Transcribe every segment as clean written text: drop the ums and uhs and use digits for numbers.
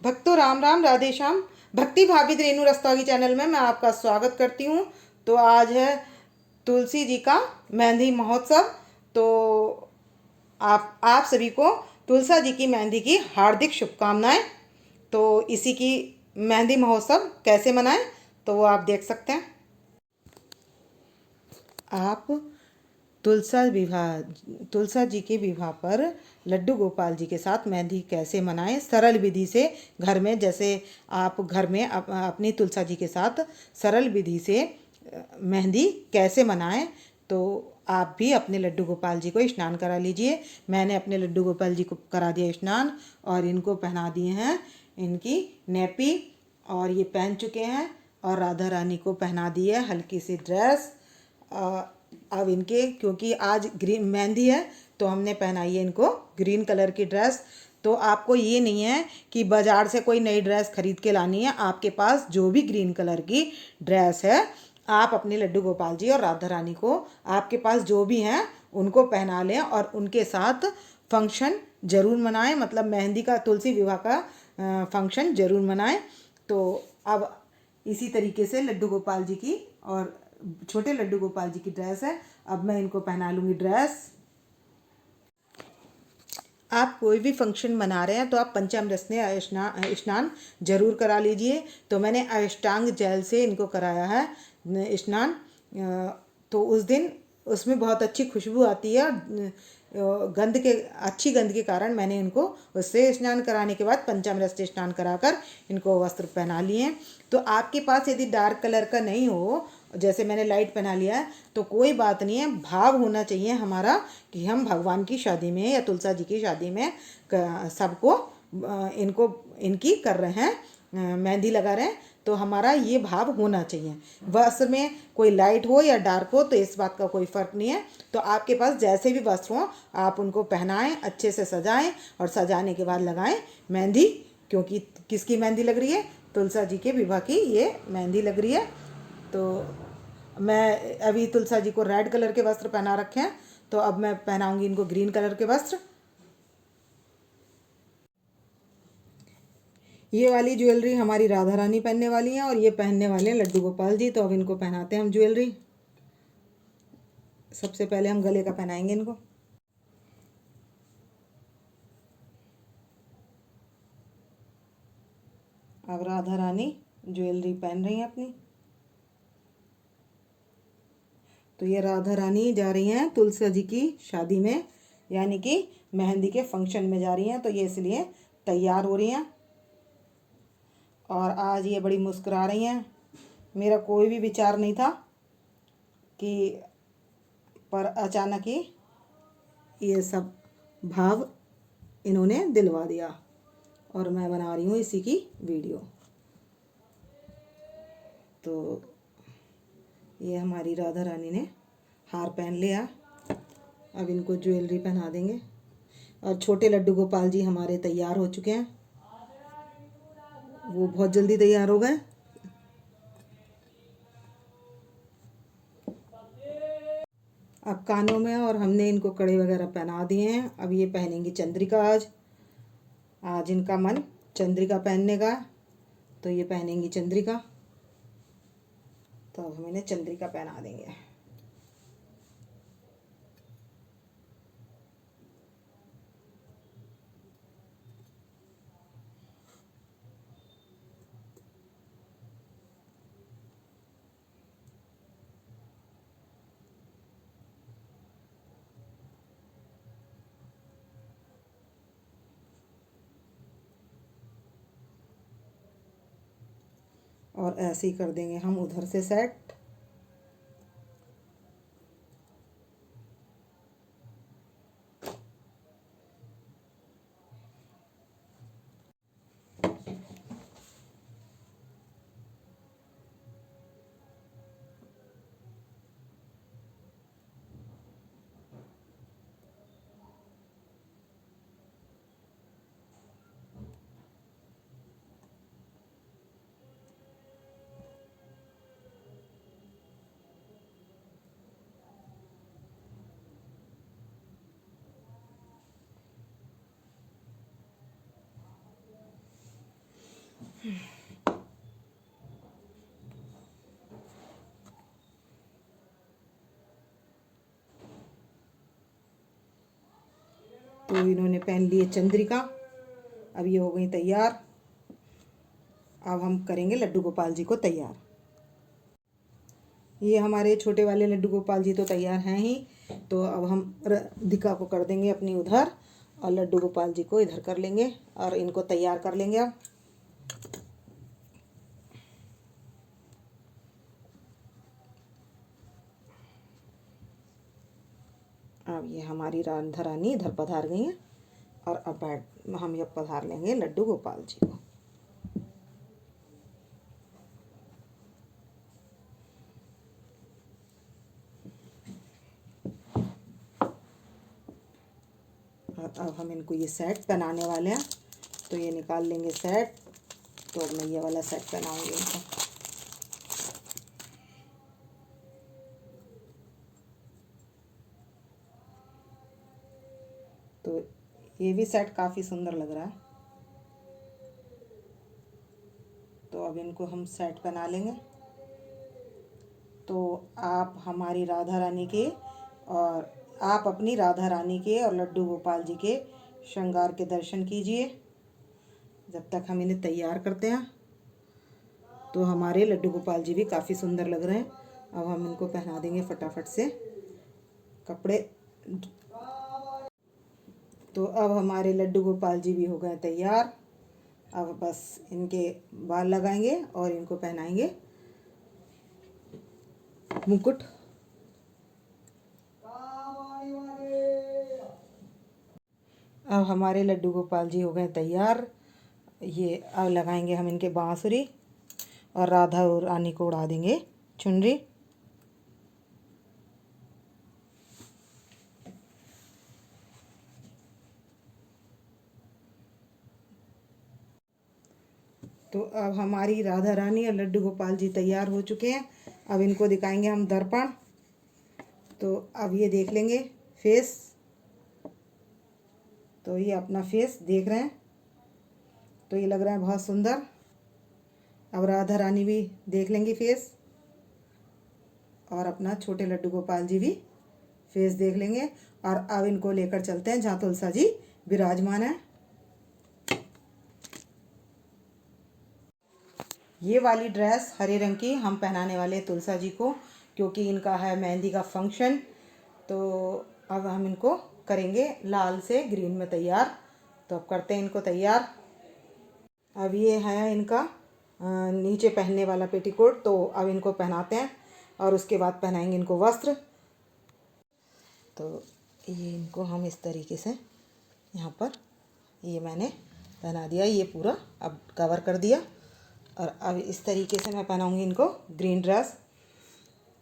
भक्तों राम राम राधे श्याम। भक्ति भाभी रेणु रस्तोगी चैनल में मैं आपका स्वागत करती हूँ। तो आज है तुलसी जी का मेहंदी महोत्सव। तो आप सभी को तुलसा जी की मेहंदी की हार्दिक शुभकामनाएं। तो इसी की मेहंदी महोत्सव कैसे मनाएं तो वो आप देख सकते हैं। आप तुलसा जी के विवाह पर लड्डू गोपाल जी के साथ मेहंदी कैसे मनाएं सरल विधि से घर में। जैसे आप घर में अपनी तुलसा जी के साथ सरल विधि से मेहंदी कैसे मनाएं, तो आप भी अपने लड्डू गोपाल जी को स्नान करा लीजिए। मैंने अपने लड्डू गोपाल जी को करा दिया स्नान और इनको पहना दिए हैं इनकी नेपी, और ये पहन चुके हैं। और राधा रानी को पहना दी है हल्की सी ड्रेस। अब इनके क्योंकि आज ग्रीन मेहंदी है तो हमने पहनाई है इनको ग्रीन कलर की ड्रेस। तो आपको ये नहीं है कि बाज़ार से कोई नई ड्रेस खरीद के लानी है। आपके पास जो भी ग्रीन कलर की ड्रेस है, आप अपने लड्डू गोपाल जी और राधा रानी को आपके पास जो भी हैं उनको पहना लें और उनके साथ फंक्शन ज़रूर मनाएं। मतलब मेहंदी का, तुलसी विवाह का फंक्शन ज़रूर मनाएं। तो अब इसी तरीके से लड्डू गोपाल जी की और छोटे लड्डू गोपाल जी की ड्रेस है। अब मैं इनको पहना लूँगी ड्रेस। आप कोई भी फंक्शन मना रहे हैं तो आप पंचामृत से स्नान जरूर करा लीजिए। तो मैंने अष्टांग जल से इनको कराया है स्नान। तो उस दिन उसमें बहुत अच्छी खुशबू आती है। अच्छी गंध के कारण मैंने इनको उससे स्नान कराने के बाद पंचामृत से स्नान कराकर इनको वस्त्र पहना लिए। तो आपके पास यदि डार्क कलर का नहीं हो, जैसे मैंने लाइट पहना लिया है, तो कोई बात नहीं है। भाव होना चाहिए हमारा कि हम भगवान की शादी में या तुलसा जी की शादी में सबको इनको इनकी कर रहे हैं, मेहंदी लगा रहे हैं। तो हमारा ये भाव होना चाहिए। वस्त्र में कोई लाइट हो या डार्क हो तो इस बात का कोई फ़र्क नहीं है। तो आपके पास जैसे भी वस्त्र हों आप उनको पहनाएं, अच्छे से सजाएं और सजाने के बाद लगाएं मेहंदी। क्योंकि किसकी मेहंदी लग रही है? तुलसा जी के विवाह की ये मेहंदी लग रही है। तो मैं अभी तुलसा जी को रेड कलर के वस्त्र पहना रखे हैं, तो अब मैं पहनाऊंगी इनको ग्रीन कलर के वस्त्र। ये वाली ज्वेलरी हमारी राधा रानी पहनने वाली है और ये पहनने वाले हैं लड्डू गोपाल जी। तो अब इनको पहनाते हैं हम ज्वेलरी। सबसे पहले हम गले का पहनाएंगे इनको। अब राधा रानी ज्वेलरी पहन रही हैं अपनी। तो ये राधा रानी जा रही हैं तुलसा जी की शादी में, यानी कि मेहंदी के फंक्शन में जा रही हैं। तो ये इसलिए तैयार हो रही हैं और आज ये बड़ी मुस्कुरा रही हैं। मेरा कोई भी विचार नहीं था कि पर अचानक ही ये सब भाव इन्होंने दिलवा दिया और मैं बना रही हूँ इसी की वीडियो। तो ये हमारी राधा रानी ने हार पहन लिया। अब इनको ज्वेलरी पहना देंगे। और छोटे लड्डू गोपाल जी हमारे तैयार हो चुके हैं, वो बहुत जल्दी तैयार हो गए। अब कानों में और हमने इनको कड़े वगैरह पहना दिए हैं। अब ये पहनेंगी चंद्रिका। आज आज इनका मन चंद्रिका पहनने का, तो ये पहनेंगी चंद्रिका। तो अब हम इन्हें चंद्रिका पहना देंगे। और ऐसे ही कर देंगे हम उधर से सेट। तो इन्होंने पहन लिए चंद्रिका। अब ये हो गई तैयार। अब हम करेंगे लड्डू गोपाल जी को तैयार। ये हमारे छोटे वाले लड्डू गोपाल जी तो तैयार हैं ही। तो अब हम राधिका को कर देंगे अपनी उधर और लड्डू गोपाल जी को इधर कर लेंगे और इनको तैयार कर लेंगे। अब ये हमारी राधा रानी इधर पधार गई हैं और अब हम ये पधार लेंगे लड्डू गोपाल जी को। और अब हम इनको ये सेट पहनाने वाले हैं। तो ये निकाल लेंगे सेट। तो अब मैं ये वाला सेट पहनाऊंगी इनको। तो ये भी सेट काफ़ी सुंदर लग रहा है। तो अब इनको हम सेट पहना लेंगे। तो आप हमारी राधा रानी के और आप अपनी राधा रानी के और लड्डू गोपाल जी के श्रृंगार के दर्शन कीजिए जब तक हम इन्हें तैयार करते हैं। तो हमारे लड्डू गोपाल जी भी काफ़ी सुंदर लग रहे हैं। अब हम इनको पहना देंगे फटाफट से कपड़े। तो अब हमारे लड्डू गोपाल जी भी हो गए तैयार। अब बस इनके बाल लगाएंगे और इनको पहनाएंगे मुकुट। अब हमारे लड्डू गोपाल जी हो गए तैयार। ये अब लगाएंगे हम इनके बांसुरी और राधा और रानी को उड़ा देंगे चुनरी। तो अब हमारी राधा रानी और लड्डू गोपाल जी तैयार हो चुके हैं। अब इनको दिखाएंगे हम दर्पण। तो अब ये देख लेंगे फेस। तो ये अपना फेस देख रहे हैं। तो ये लग रहा है बहुत सुंदर। अब राधा रानी भी देख लेंगी फेस और अपना छोटे लड्डू गोपाल जी भी फेस देख लेंगे। और अब इनको लेकर चलते हैं जहाँ तुलसा जी विराजमान है। ये वाली ड्रेस हरे रंग की हम पहनाने वाले हैं तुलसा जी को, क्योंकि इनका है मेहंदी का फंक्शन। तो अब हम इनको करेंगे लाल से ग्रीन में तैयार। तो अब करते हैं इनको तैयार। अब ये है इनका नीचे पहनने वाला पेटीकोट। तो अब इनको पहनाते हैं और उसके बाद पहनाएंगे इनको वस्त्र। तो ये इनको हम इस तरीके से यहाँ पर ये मैंने पहना दिया। ये पूरा अब कवर कर दिया। और अब इस तरीके से मैं पहनाऊंगी इनको ग्रीन ड्रेस।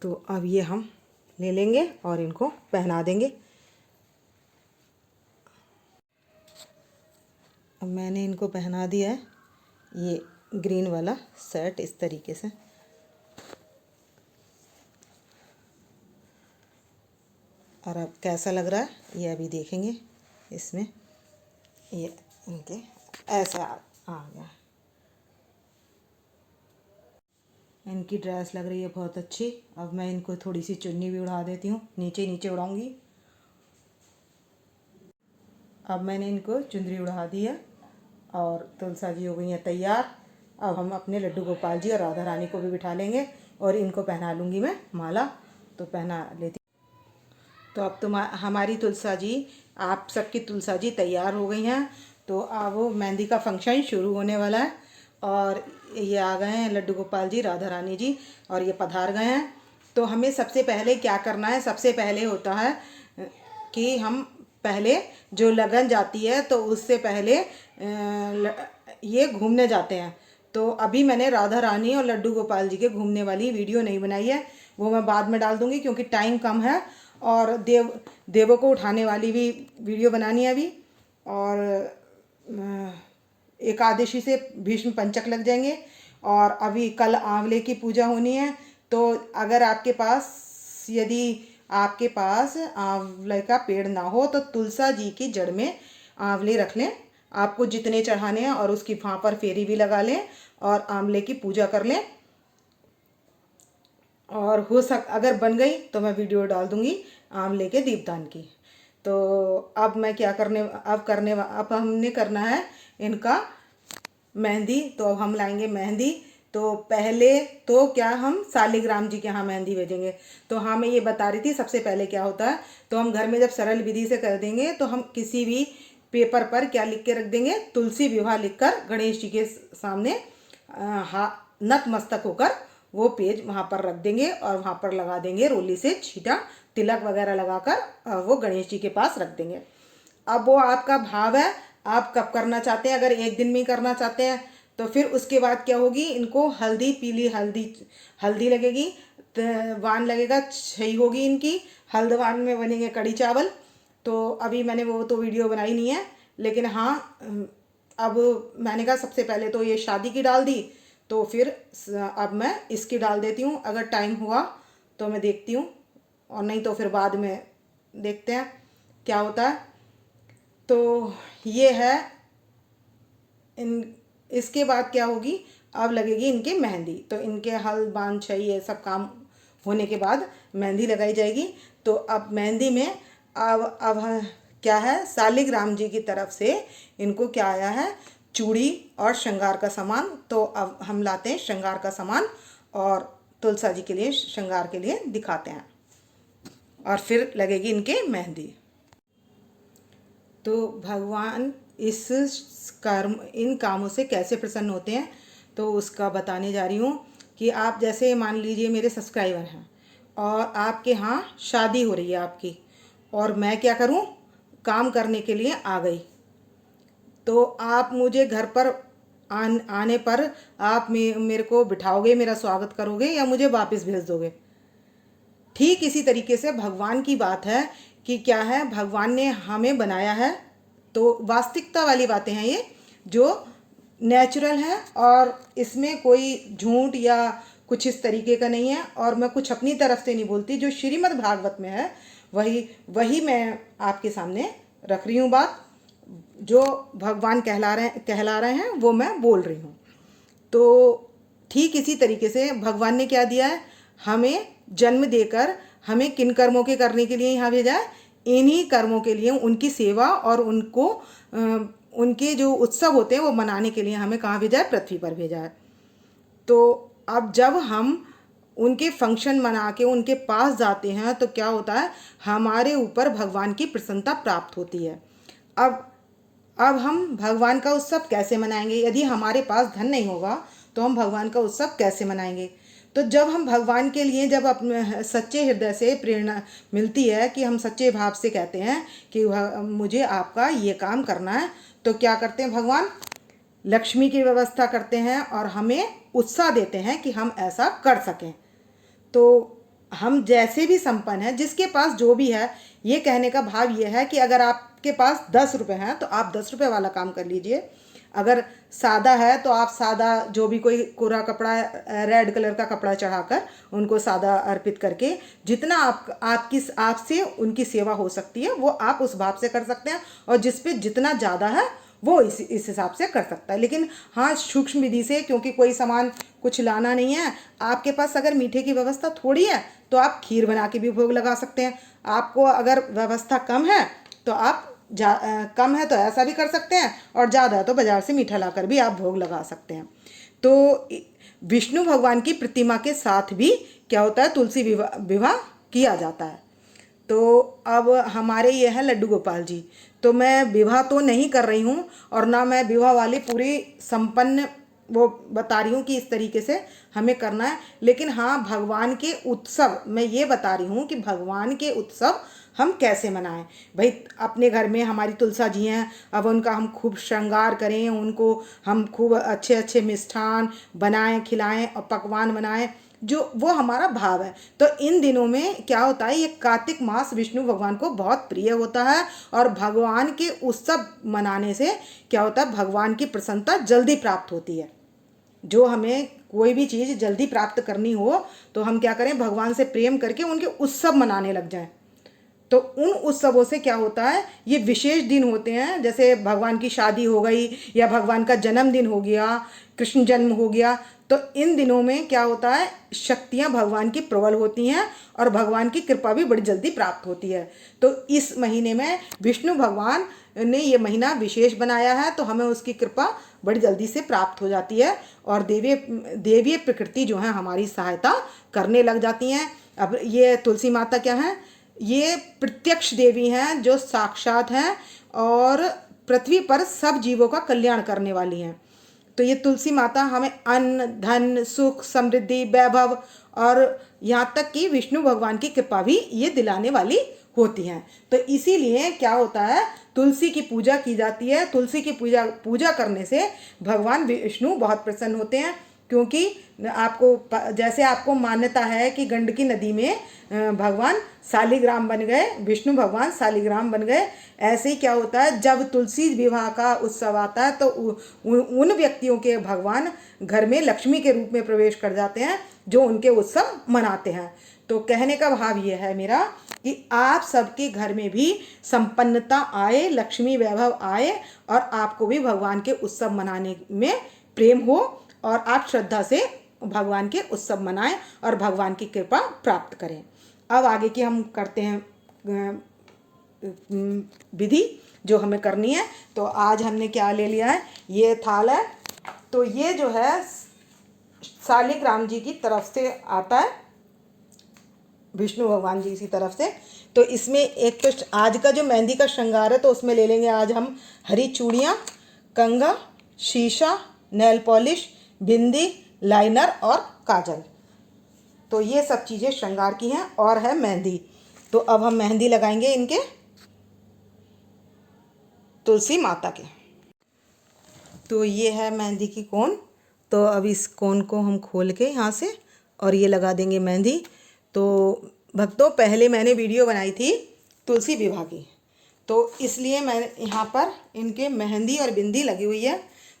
तो अब ये हम ले लेंगे और इनको पहना देंगे। अब मैंने इनको पहना दिया है ये ग्रीन वाला सेट इस तरीके से। और अब कैसा लग रहा है ये अभी देखेंगे। इसमें ये इनके ऐसा आ गया। इनकी ड्रेस लग रही है बहुत अच्छी। अब मैं इनको थोड़ी सी चुन्नी भी उड़ा देती हूँ, नीचे नीचे उड़ाऊंगी। अब मैंने इनको चुंदरी उड़ा दी है और तुलसा जी हो गई हैं तैयार। अब हम अपने लड्डू गोपाल जी और राधा रानी को भी बिठा लेंगे और इनको पहना लूँगी मैं माला। तो पहना लेती। तो अब हमारी तुलसा जी, आप सबकी तुलसा जी तैयार हो गई हैं। तो अब वो मेहंदी का फंक्शन शुरू होने वाला है। और ये आ गए हैं लड्डू गोपाल जी, राधा रानी जी, और ये पधार गए हैं। तो हमें सबसे पहले क्या करना है, सबसे पहले होता है कि हम पहले जो लगन जाती है तो उससे पहले ये घूमने जाते हैं। तो अभी मैंने राधा रानी और लड्डू गोपाल जी के घूमने वाली वीडियो नहीं बनाई है, वो मैं बाद में डाल दूँगी क्योंकि टाइम कम है। और देवों को उठाने वाली भी वीडियो बनानी है अभी। और एकादशी से भीष्म पंचक लग जाएंगे। और अभी कल आंवले की पूजा होनी है। तो अगर आपके पास, यदि आपके पास आंवले का पेड़ ना हो तो तुलसा जी की जड़ में आंवले रख लें आपको जितने चढ़ाने हैं, और उसकी वहाँ पर फेरी भी लगा लें और आंवले की पूजा कर लें। और अगर बन गई तो मैं वीडियो डाल दूंगी आंवले के दीपदान की। तो अब मैं क्या अब हमने करना है इनका मेहंदी। तो अब हम लाएंगे मेहंदी। तो पहले तो क्या हम शालिग्राम जी के यहाँ मेहंदी भेजेंगे। तो हाँ, मैं ये बता रही थी सबसे पहले क्या होता है। तो हम घर में जब सरल विधि से कर देंगे तो हम किसी भी पेपर पर क्या लिख के रख देंगे, तुलसी विवाह लिखकर गणेश जी के सामने नतमस्तक होकर वो पेज वहाँ पर रख देंगे और वहाँ पर लगा देंगे रोली से छीटा, तिलक वगैरह लगाकर वो गणेश जी के पास रख देंगे। अब वो आपका भाव है, आप कब करना चाहते हैं। अगर एक दिन में करना चाहते हैं तो फिर उसके बाद क्या होगी, इनको हल्दी, पीली हल्दी लगेगी, वान लगेगा, छई होगी इनकी। हल्दवान में बनेंगे कड़ी चावल। तो अभी मैंने वो तो वीडियो बनाई नहीं है, लेकिन हाँ, अब मैंने कहा सबसे पहले तो ये शादी की डाल दी, तो फिर अब मैं इसकी डाल देती हूँ। अगर टाइम हुआ तो मैं देखती हूँ, और नहीं तो फिर बाद में देखते हैं क्या होता है। तो ये है इसके बाद क्या होगी, अब लगेगी इनकी मेहंदी। तो इनके हल बांध छई ये सब काम होने के बाद मेहंदी लगाई जाएगी। तो अब मेहंदी में अब क्या है, शालिग्राम जी की तरफ से इनको क्या आया है, चूड़ी और श्रृंगार का सामान। तो अब हम लाते हैं श्रृंगार का सामान और तुलसा जी के लिए श्रृंगार के लिए दिखाते हैं, और फिर लगेगी इनके मेहंदी। तो भगवान इन कामों से कैसे प्रसन्न होते हैं, तो उसका बताने जा रही हूँ। कि आप जैसे मान लीजिए मेरे सब्सक्राइबर हैं और आपके यहाँ शादी हो रही है आपकी, और मैं क्या करूँ, काम करने के लिए आ गई। तो आप मुझे घर पर आने पर आप मेरे को बिठाओगे, मेरा स्वागत करोगे, या मुझे वापस भेज दोगे। ठीक इसी तरीके से भगवान की बात है कि क्या है, भगवान ने हमें बनाया है। तो वास्तविकता वाली बातें हैं ये, जो नेचुरल है, और इसमें कोई झूठ या कुछ इस तरीके का नहीं है। और मैं कुछ अपनी तरफ से नहीं बोलती, जो श्रीमद् भागवत में है वही मैं आपके सामने रख रही हूँ बात। जो भगवान कहला रहे हैं वो मैं बोल रही हूँ। तो ठीक इसी तरीके से भगवान ने क्या दिया है, हमें जन्म देकर हमें किन कर्मों के करने के लिए यहाँ भेजा है, इन्हीं कर्मों के लिए, उनकी सेवा और उनके जो उत्सव होते हैं वो मनाने के लिए हमें कहाँ भेजा है, पृथ्वी पर भेजा है। तो अब जब हम उनके फंक्शन मना के उनके पास जाते हैं तो क्या होता है, हमारे ऊपर भगवान की प्रसन्नता प्राप्त होती है। अब हम भगवान का उत्सव कैसे मनाएंगे। यदि हमारे पास धन नहीं होगा तो हम भगवान का उत्सव कैसे मनाएंगे। तो जब हम भगवान के लिए जब अपने सच्चे हृदय से प्रेरणा मिलती है, कि हम सच्चे भाव से कहते हैं कि मुझे आपका ये काम करना है, तो क्या करते हैं, भगवान लक्ष्मी की व्यवस्था करते हैं और हमें उत्साह देते हैं कि हम ऐसा कर सकें। तो हम जैसे भी संपन्न हैं, जिसके पास जो भी है, ये कहने का भाव ये है कि अगर आपके पास 10 रुपये हैं तो आप 10 रुपये वाला काम कर लीजिए। अगर सादा है तो आप सादा, जो भी कोई कोरा कपड़ा, रेड कलर का कपड़ा चढ़ाकर उनको सादा अर्पित करके, जितना आपसे उनकी सेवा हो सकती है वो आप उस भाव से कर सकते हैं। और जिस पे जितना ज़्यादा है वो इस हिसाब से कर सकता है। लेकिन हाँ, सूक्ष्म विधि से, क्योंकि कोई सामान कुछ लाना नहीं है आपके पास। अगर मीठे की व्यवस्था थोड़ी है तो आप खीर बना के भी भोग लगा सकते हैं। आपको अगर व्यवस्था कम है तो आप कम है तो ऐसा भी कर सकते हैं, और ज़्यादा है तो बाज़ार से मीठा लाकर भी आप भोग लगा सकते हैं। तो विष्णु भगवान की प्रतिमा के साथ भी क्या होता है, तुलसी विवाह किया जाता है। तो अब हमारे ये हैं लड्डू गोपाल जी। तो मैं विवाह तो नहीं कर रही हूँ, और ना मैं विवाह वाली पूरी संपन्न वो बता रही हूँ कि इस तरीके से हमें करना है। लेकिन हाँ, भगवान के उत्सव मैं ये बता रही हूँ कि भगवान के उत्सव हम कैसे मनाएं। भाई, अपने घर में हमारी तुलसा जी हैं, अब उनका हम खूब श्रृंगार करें, उनको हम खूब अच्छे अच्छे मिष्ठान बनाएं, खिलाएं और पकवान बनाएं, जो वो हमारा भाव है। तो इन दिनों में क्या होता है, ये कार्तिक मास विष्णु भगवान को बहुत प्रिय होता है, और भगवान के उत्सव मनाने से क्या होता है, भगवान की प्रसन्नता जल्दी प्राप्त होती है। जो हमें कोई भी चीज़ जल्दी प्राप्त करनी हो तो हम क्या करें, भगवान से प्रेम करके उनके उत्सव मनाने लग जाएं। तो उन उत्सवों से क्या होता है, ये विशेष दिन होते हैं, जैसे भगवान की शादी हो गई या भगवान का जन्मदिन हो गया, कृष्ण जन्म हो गया, तो इन दिनों में क्या होता है, शक्तियां भगवान की प्रबल होती हैं और भगवान की कृपा भी बड़ी जल्दी प्राप्त होती है। तो इस महीने में विष्णु भगवान ने ये महीना विशेष बनाया है, तो हमें उसकी कृपा बड़ी जल्दी से प्राप्त हो जाती है और देवीय प्रकृति जो है हमारी सहायता करने लग जाती हैं। अब ये तुलसी माता क्या है, ये प्रत्यक्ष देवी हैं जो साक्षात हैं और पृथ्वी पर सब जीवों का कल्याण करने वाली हैं। तो ये तुलसी माता हमें अन्न, धन, सुख, समृद्धि, वैभव और यहाँ तक कि विष्णु भगवान की कृपा भी ये दिलाने वाली होती हैं। तो इसीलिए क्या होता है, तुलसी की पूजा की जाती है। तुलसी की पूजा करने से भगवान विष्णु बहुत प्रसन्न होते हैं, क्योंकि जैसे आपको मान्यता है कि गंडकी नदी में भगवान शालिग्राम बन गए, विष्णु भगवान शालिग्राम बन गए, ऐसे ही क्या होता है, जब तुलसी विवाह का उत्सव आता है तो उन व्यक्तियों के भगवान घर में लक्ष्मी के रूप में प्रवेश कर जाते हैं जो उनके उत्सव मनाते हैं। तो कहने का भाव ये है मेरा कि आप सबके घर में भी संपन्नता आए, लक्ष्मी वैभव आए और आपको भी भगवान के उत्सव मनाने में प्रेम हो और आप श्रद्धा से भगवान के उत्सव मनाएं और भगवान की कृपा प्राप्त करें। अब आगे की हम करते हैं विधि जो हमें करनी है। तो आज हमने क्या ले लिया है, ये थाल है, तो ये जो है शालिग्राम जी की तरफ से आता है, विष्णु भगवान जी की तरफ से। तो इसमें एक तो आज का जो मेहंदी का श्रृंगार है, तो उसमें ले लेंगे आज हम हरी चूड़ियाँ, कंघा, शीशा, नेल पॉलिश, बिंदी, लाइनर और काजल। तो ये सब चीज़ें श्रृंगार की हैं और है मेहंदी। तो अब हम मेहंदी लगाएंगे इनके तुलसी माता के। तो ये है मेहंदी की कोन। तो अब इस कोन को हम खोल के यहाँ से और ये लगा देंगे मेहंदी। तो भक्तों, पहले मैंने वीडियो बनाई थी तुलसी विवाह की, तो इसलिए मैंने यहाँ पर इनके मेहंदी और बिंदी लगी हुई है।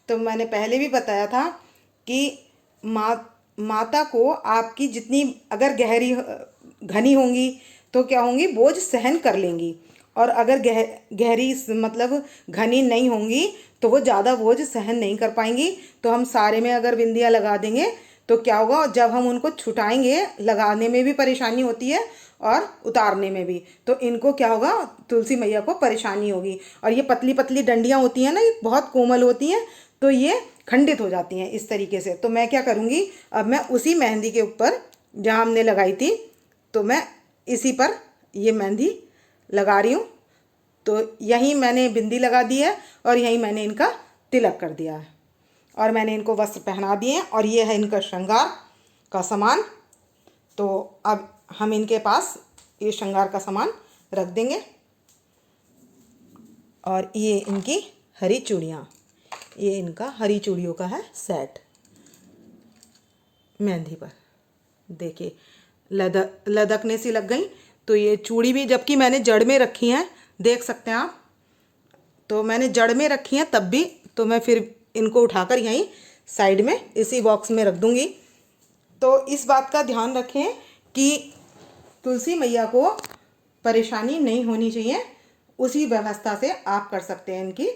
तो मैंने पहले भी बताया था कि माता को आपकी जितनी अगर घनी होंगी तो क्या होंगी, बोझ सहन कर लेंगी, और अगर गहरी मतलब घनी नहीं होंगी तो वो ज़्यादा बोझ सहन नहीं कर पाएंगी। तो हम सारे में अगर बिंदियाँ लगा देंगे तो क्या होगा, जब हम उनको छुटाएंगे, लगाने में भी परेशानी होती है और उतारने में भी, तो इनको क्या होगा, तुलसी मैया को परेशानी होगी। और ये पतली पतली डंडियाँ होती हैं ना, ये बहुत कोमल होती हैं, तो ये खंडित हो जाती हैं इस तरीके से। तो मैं क्या करूँगी, अब मैं उसी मेहंदी के ऊपर जहाँ हमने लगाई थी, तो मैं इसी पर ये मेहंदी लगा रही हूँ। तो यहीं मैंने बिंदी लगा दी है और यहीं मैंने इनका तिलक कर दिया है और मैंने इनको वस्त्र पहना दिए हैं और ये है इनका श्रृंगार का सामान। तो अब हम इनके पास ये श्रृंगार का सामान रख देंगे। और ये इनकी हरी चूड़ियाँ, ये इनका हरी चूड़ियों का है सेट मेहंदी पर। देखिए लदकने सी लग गई। तो ये चूड़ी भी, जबकि मैंने जड़ में रखी हैं, देख सकते हैं आप, तो मैंने जड़ में रखी हैं तब भी, तो मैं फिर इनको उठाकर यहीं साइड में इसी बॉक्स में रख दूंगी। तो इस बात का ध्यान रखें कि तुलसी मैया को परेशानी नहीं होनी चाहिए, उसी व्यवस्था से आप कर सकते हैं इनकी।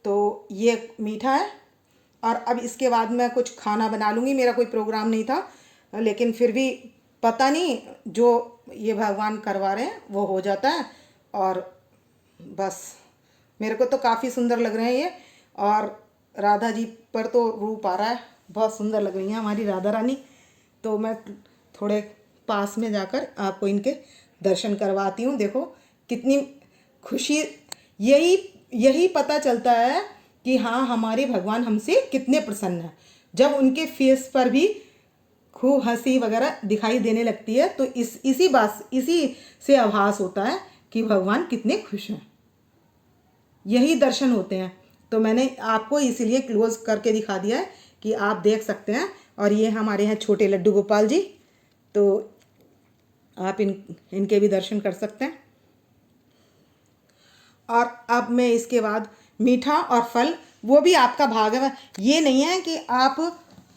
तो ये मीठा है और अब इसके बाद मैं कुछ खाना बना लूँगी। मेरा कोई प्रोग्राम नहीं था, लेकिन फिर भी पता नहीं, जो ये भगवान करवा रहे हैं वो हो जाता है। और बस मेरे को तो काफ़ी सुंदर लग रहे हैं ये, और राधा जी पर तो रूप आ रहा है, बहुत सुंदर लग रही हैं हमारी राधा रानी। तो मैं थोड़े पास में जाकर आपको इनके दर्शन करवाती हूँ। देखो कितनी खुशी, यही पता चलता है कि हाँ, हमारे भगवान हमसे कितने प्रसन्न हैं, जब उनके फेस पर भी खूब हंसी वगैरह दिखाई देने लगती है। तो इसी से आभास होता है कि भगवान कितने खुश हैं, यही दर्शन होते हैं। तो मैंने आपको इसीलिए क्लोज करके दिखा दिया है कि आप देख सकते हैं। और ये हमारे हैं छोटे लड्डू गोपाल जी, तो आप इनके भी दर्शन कर सकते हैं। और अब मैं इसके बाद मीठा और फल, वो भी आपका भाग है। ये नहीं है कि आप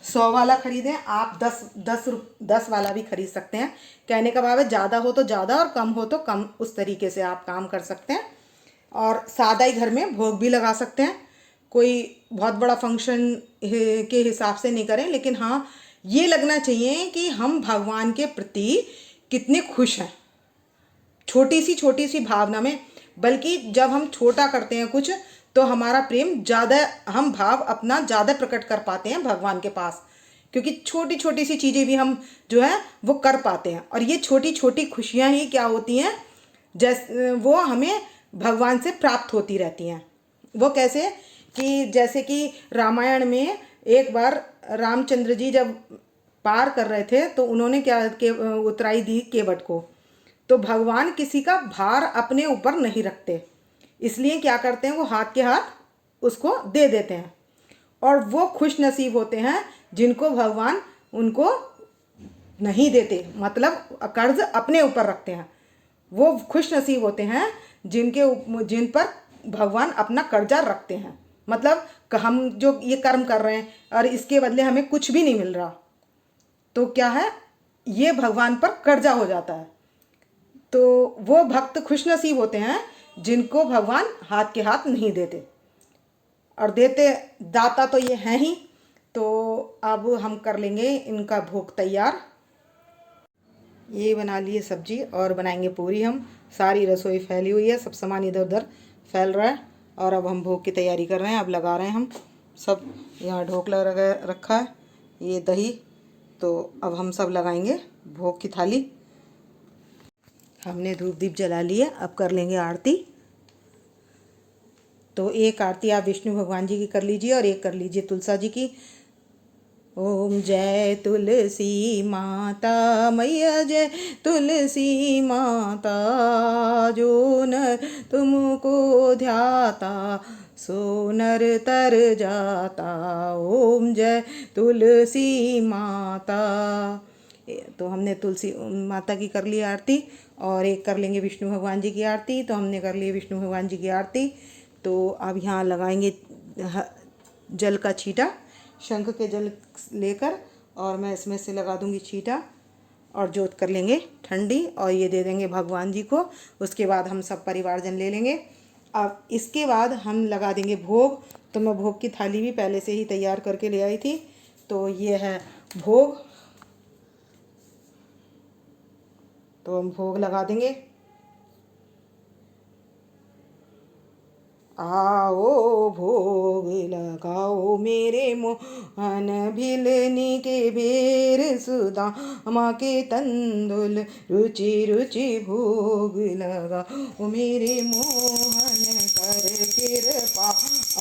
100 वाला खरीदें, आप 10 वाला भी खरीद सकते हैं। कहने का भाव है ज़्यादा हो तो ज़्यादा और कम हो तो कम, उस तरीके से आप काम कर सकते हैं। और सादा ही घर में भोग भी लगा सकते हैं, कोई बहुत बड़ा फंक्शन के हिसाब से नहीं करें, लेकिन हाँ ये लगना चाहिए कि हम भगवान के प्रति कितने खुश हैं, छोटी सी भावना में। बल्कि जब हम छोटा करते हैं कुछ तो हमारा प्रेम ज़्यादा, हम भाव अपना ज़्यादा प्रकट कर पाते हैं भगवान के पास, क्योंकि छोटी छोटी सी चीज़ें भी हम जो है वो कर पाते हैं। और ये छोटी छोटी खुशियाँ ही क्या होती हैं, वो हमें भगवान से प्राप्त होती रहती हैं। वो कैसे कि जैसे कि रामायण में एक बार रामचंद्र जी जब पार कर रहे थे तो उन्होंने क्या के उतराई दी केवट को। तो भगवान किसी का भार अपने ऊपर नहीं रखते, इसलिए क्या करते हैं वो हाथ के हाथ उसको दे देते हैं। और वो खुश नसीब होते हैं जिनको भगवान उनको नहीं देते, मतलब कर्ज अपने ऊपर रखते हैं। वो खुश नसीब होते हैं जिन पर भगवान अपना कर्जा रखते हैं। मतलब हम जो ये कर्म कर रहे हैं और इसके बदले हमें कुछ भी नहीं मिल रहा, तो क्या है, ये भगवान पर कर्जा हो जाता है। तो वो भक्त खुश नसीब होते हैं जिनको भगवान हाथ के हाथ नहीं देते, और देते दाता तो ये हैं ही। तो अब हम कर लेंगे इनका भोग तैयार। ये बना लिए सब्जी और बनाएंगे पूरी हम। सारी रसोई फैली हुई है, सब सामान इधर उधर फैल रहा है, और अब हम भोग की तैयारी कर रहे हैं। अब लगा रहे हैं हम सब। यहाँ ढोकला रखा है, ये दही, तो अब हम सब लगाएंगे भोग की थाली। हमने धूप दीप जला लिया, अब कर लेंगे आरती। तो एक आरती आप विष्णु भगवान जी की कर लीजिए और एक कर लीजिए तुलसा जी की। ओम जय तुलसी माता मैया, जय तुलसी माता, जो नर तुमको ध्याता सो नर तर जाता। ओम जय तुलसी माता। तो हमने तुलसी माता की कर ली आरती, और एक कर लेंगे विष्णु भगवान जी की आरती। तो हमने कर ली विष्णु भगवान जी की आरती। तो अब यहाँ लगाएंगे जल का छींटा, शंख के जल लेकर, और मैं इसमें से लगा दूंगी छींटा, और जोत कर लेंगे ठंडी, और ये दे देंगे भगवान जी को। उसके बाद हम सब परिवारजन ले लेंगे। अब इसके बाद हम लगा देंगे भोग। तो मैं भोग की थाली भी पहले से ही तैयार करके ले आई थी। तो ये है भोग, तो हम भोग लगा देंगे। आओ भोग लगाओ मेरे मोहन, भिलनी के बेर सुदामा के तंदुल, रुचि रुचि भोग लगाओ मेरे मोहन, कर कृपा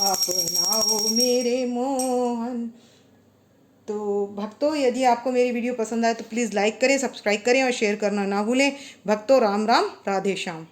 अपनाओ मेरे मोहन। तो भक्तों, यदि आपको मेरी वीडियो पसंद आए तो प्लीज़ लाइक करें, सब्सक्राइब करें और शेयर करना ना भूलें। भक्तों, राम राम, राधे श्याम।